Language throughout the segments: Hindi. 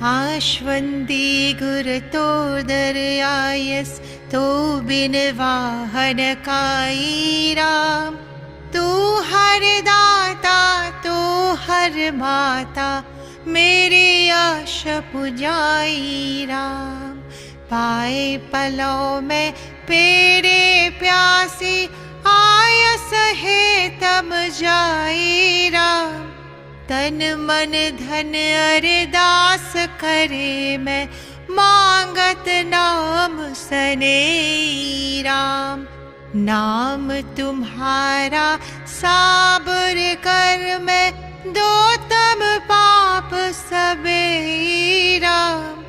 आश्वन्दी गुरतो दरयायस तो बिन वाहन काई राम। तू हर दाता तू हर माता मेरी आश पुजाई राम। पाए पलों में पेरे प्यासी आयस है तब जाई राम। तन मन धन अरदास करे मैं मांगत नाम सने राम। नाम तुम्हारा साबर कर मैं दो तब पाप सबे राम।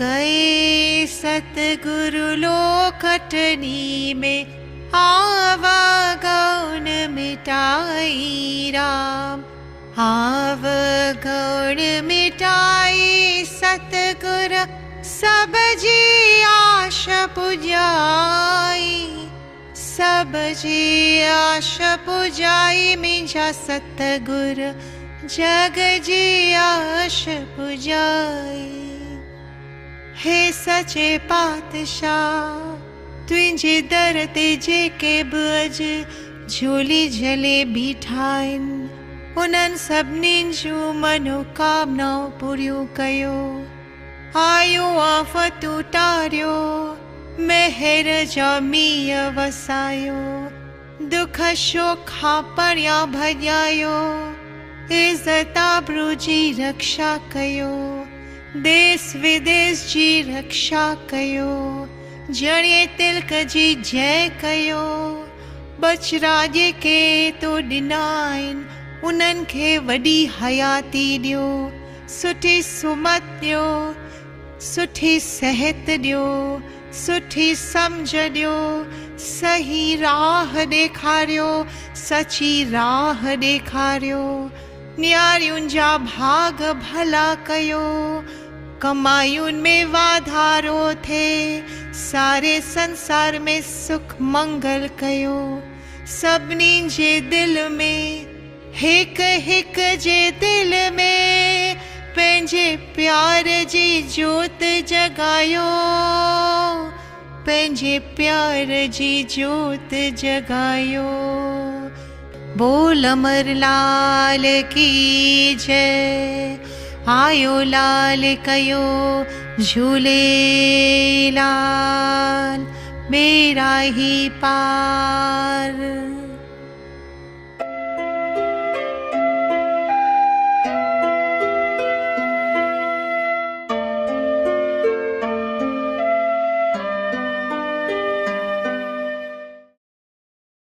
कई सतगुरु लोकटनी में आवगुण मिटाई राम। आवगुण मिटाई सतगुर सब जी आश पुजाई। सब जी आश पुजाई मिंजा सतगुर जग जी आश पुजाई। हे सचे पातशाह तुझे दर ते जेके बज झोली जले बीठाइन। उन्हनि सभिनीनि जूं मनोकामनाऊं पूरियूं कयो। आयो आफ़तूं टारियो महर जा मींहं वसायो। दुख शोखा परियां भॼायो इज़त आबरू जी रक्षा कयो। देश विदेश जी रक्षा कयो। जड़े तिलक जी जय कयो। बचराजे के तो ॾिना आहिनि उन्हनि खे वॾी हयाती ॾियो। सुठी सुमत ॾियो सुठी सिहत ॾियो सुठी सम्झ ॾियो। सही राह ॾेखारियो सची राह ॾेखारियो। न्यारियुनि जा भाग भला कयो। कमायुनि में वाधारो थे सारे संसार में सुख मंगल कयो। सभिनी जे दिल में हिक हिक जे दिल में पंहिंजे प्यार जी जोत जगायो। पंहिंजे प्यार जी जोत जगायो। बोल अमर लाल की जय। आयो लाल कयो झूले लाल मेरा ही पार।